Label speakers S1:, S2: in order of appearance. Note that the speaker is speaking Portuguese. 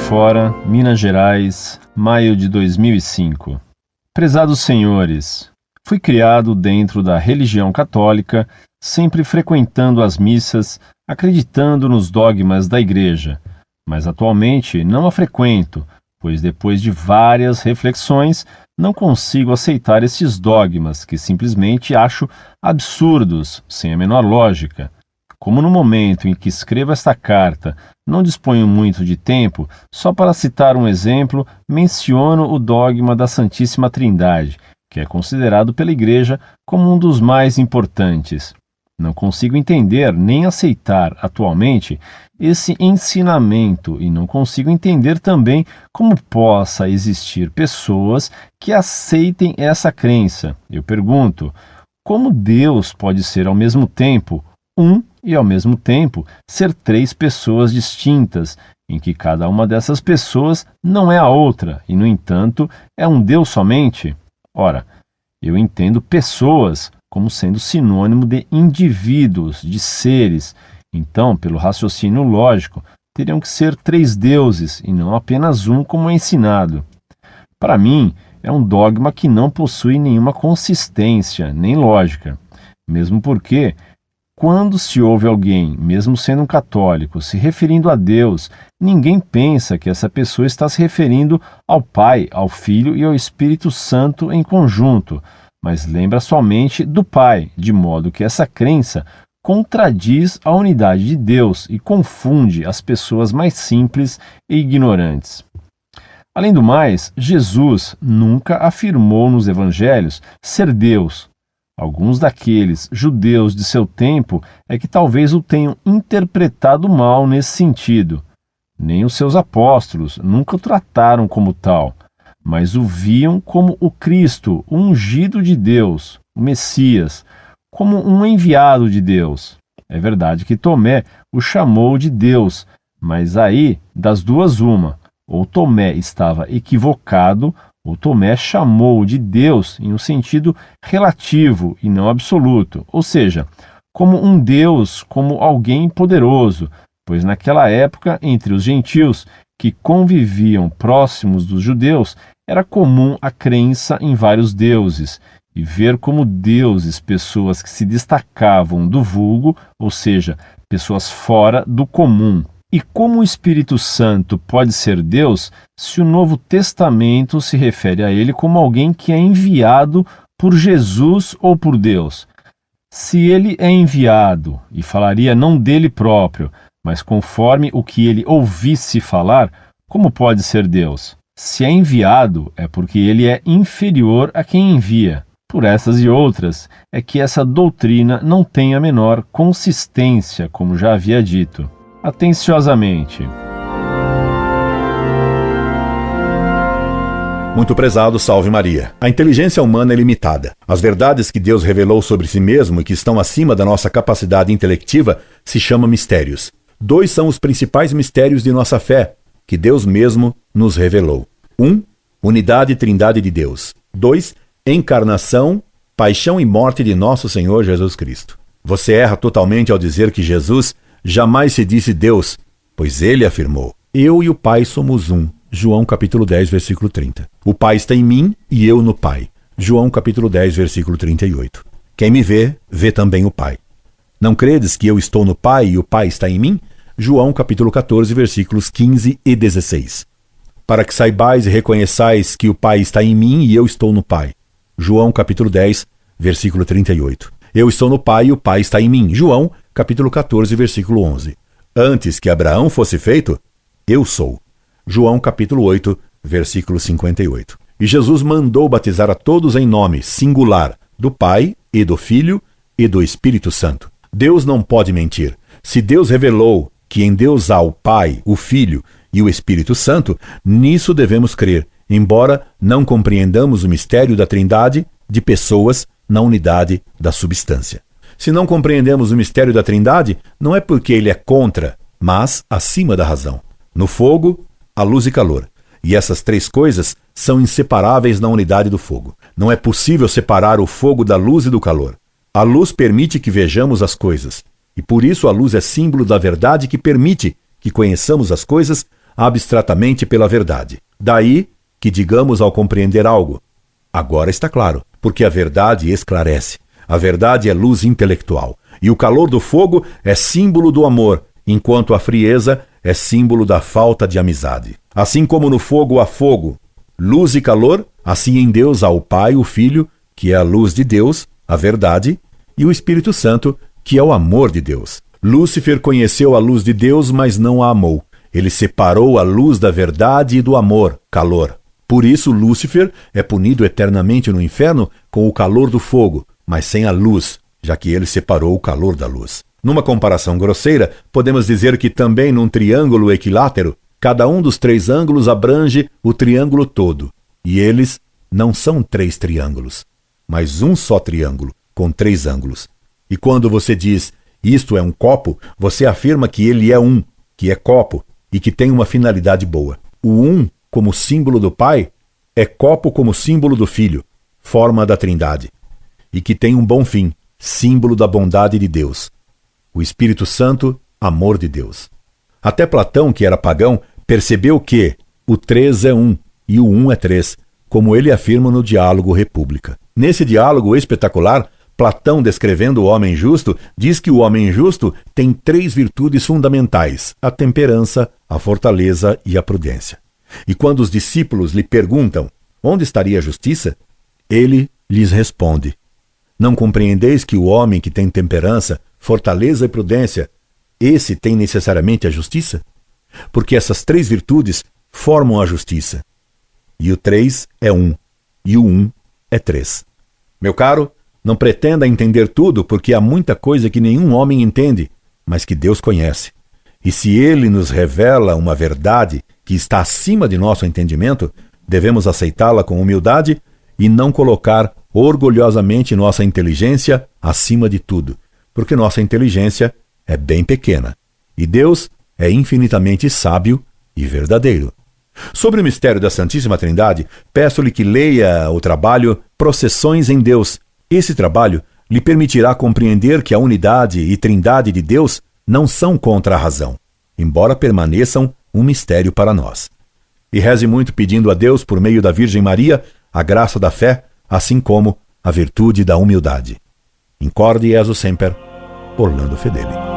S1: Fora, Minas Gerais, maio de 2005. Prezados senhores, fui criado dentro da religião católica, sempre frequentando as missas, acreditando nos dogmas da igreja, mas atualmente não a frequento, pois depois de várias reflexões não consigo aceitar esses dogmas que simplesmente acho absurdos, sem a menor lógica. Como no momento em que escrevo esta carta não disponho muito de tempo, só para citar um exemplo, menciono o dogma da Santíssima Trindade, que é considerado pela Igreja como um dos mais importantes. Não consigo entender nem aceitar atualmente esse ensinamento e não consigo entender também como possa existir pessoas que aceitem essa crença. Eu pergunto, como Deus pode ser ao mesmo tempo um e ao mesmo tempo ser três pessoas distintas, em que cada uma dessas pessoas não é a outra e, no entanto, é um Deus somente? Ora, eu entendo pessoas como sendo sinônimo de indivíduos, de seres. Então, pelo raciocínio lógico, teriam que ser três deuses e não apenas um como é ensinado. Para mim, é um dogma que não possui nenhuma consistência, nem lógica. Mesmo porque, quando se ouve alguém, mesmo sendo um católico, se referindo a Deus, ninguém pensa que essa pessoa está se referindo ao Pai, ao Filho e ao Espírito Santo em conjunto, mas lembra somente do Pai, de modo que essa crença contradiz a unidade de Deus e confunde as pessoas mais simples e ignorantes. Além do mais, Jesus nunca afirmou nos evangelhos ser Deus. Alguns daqueles judeus de seu tempo é que talvez o tenham interpretado mal nesse sentido. Nem os seus apóstolos nunca o trataram como tal, mas o viam como o Cristo, o ungido de Deus, o Messias, como um enviado de Deus. É verdade que Tomé o chamou de Deus, mas aí, das duas uma, ou Tomé estava equivocado, ou Tomé chamou de Deus em um sentido relativo e não absoluto, ou seja, como um Deus, como alguém poderoso, pois naquela época, entre os gentios que conviviam próximos dos judeus, era comum a crença em vários deuses, e ver como deuses pessoas que se destacavam do vulgo, ou seja, pessoas fora do comum. E como o Espírito Santo pode ser Deus se o Novo Testamento se refere a ele como alguém que é enviado por Jesus ou por Deus? Se ele é enviado, e falaria não dele próprio, mas conforme o que ele ouvisse falar, como pode ser Deus? Se é enviado, é porque ele é inferior a quem envia. Por essas e outras, é que essa doutrina não tem a menor consistência, como já havia dito. Atenciosamente.
S2: Muito prezado, salve Maria. A inteligência humana é limitada. As verdades que Deus revelou sobre si mesmo e que estão acima da nossa capacidade intelectiva se chamam mistérios. 2 são os principais mistérios de nossa fé, que Deus mesmo nos revelou. 1. Unidade e trindade de Deus. 2. Encarnação, paixão e morte de nosso Senhor Jesus Cristo. Você erra totalmente ao dizer que Jesus jamais se disse Deus, pois ele afirmou: eu e o Pai somos um. João capítulo 10, versículo 30. O Pai está em mim e eu no Pai. João capítulo 10, versículo 38. Quem me vê, vê também o Pai. Não credes que eu estou no Pai e o Pai está em mim? João capítulo 14, versículos 15 e 16. Para que saibais e reconheçais que o Pai está em mim e eu estou no Pai. João capítulo 10, versículo 38. Eu estou no Pai e o Pai está em mim. João capítulo 14, versículo 11. Antes que Abraão fosse feito, eu sou. João capítulo 8, versículo 58. E Jesus mandou batizar a todos em nome singular do Pai e do Filho e do Espírito Santo. Deus não pode mentir. Se Deus revelou que em Deus há o Pai, o Filho e o Espírito Santo, nisso devemos crer, embora não compreendamos o mistério da Trindade de pessoas na unidade da substância. Se não compreendemos o mistério da Trindade, não é porque ele é contra, mas acima da razão. No fogo, há luz e calor. E essas 3 coisas são inseparáveis na unidade do fogo. Não é possível separar o fogo da luz e do calor. A luz permite que vejamos as coisas. E por isso a luz é símbolo da verdade que permite que conheçamos as coisas abstratamente pela verdade. Daí que digamos ao compreender algo: agora está claro, porque a verdade esclarece. A verdade é luz intelectual, e o calor do fogo é símbolo do amor, enquanto a frieza é símbolo da falta de amizade. Assim como no fogo há fogo, luz e calor, assim em Deus há o Pai, o Filho, que é a luz de Deus, a verdade, e o Espírito Santo, que é o amor de Deus. Lúcifer conheceu a luz de Deus, mas não a amou. Ele separou a luz da verdade e do amor, calor. Por isso, Lúcifer é punido eternamente no inferno com o calor do fogo, mas sem a luz, já que ele separou o calor da luz. Numa comparação grosseira, podemos dizer que também num triângulo equilátero, cada um dos 3 ângulos abrange o triângulo todo, e eles não são 3 triângulos, mas um só triângulo, com 3 ângulos. E quando você diz, isto é um copo, você afirma que ele é um, que é copo, e que tem uma finalidade boa. O um, como símbolo do Pai, é copo como símbolo do Filho, forma da Trindade, e que tem um bom fim, símbolo da bondade de Deus. O Espírito Santo, amor de Deus. Até Platão, que era pagão, percebeu que o 3 é 1 e o 1 é 3, como ele afirma no diálogo República. Nesse diálogo espetacular, Platão, descrevendo o homem justo, diz que o homem justo tem 3 virtudes fundamentais: a temperança, a fortaleza e a prudência. E quando os discípulos lhe perguntam onde estaria a justiça, ele lhes responde: não compreendeis que o homem que tem temperança, fortaleza e prudência, esse tem necessariamente a justiça? Porque essas 3 virtudes formam a justiça. E o 3 é 1, e o 1 é 3. Meu caro, não pretenda entender tudo, porque há muita coisa que nenhum homem entende, mas que Deus conhece. E se Ele nos revela uma verdade que está acima de nosso entendimento, devemos aceitá-la com humildade e não colocar orgulhosamente nossa inteligência acima de tudo, porque nossa inteligência é bem pequena, e Deus é infinitamente sábio e verdadeiro. Sobre o mistério da Santíssima Trindade, peço-lhe que leia o trabalho Processões em Deus. Esse trabalho lhe permitirá compreender que a unidade e trindade de Deus não são contra a razão, embora permaneçam um mistério para nós. E reze muito pedindo a Deus, por meio da Virgem Maria, a graça da fé, assim como a virtude da humildade. Incorde Jesus Semper, Orlando Fedeli.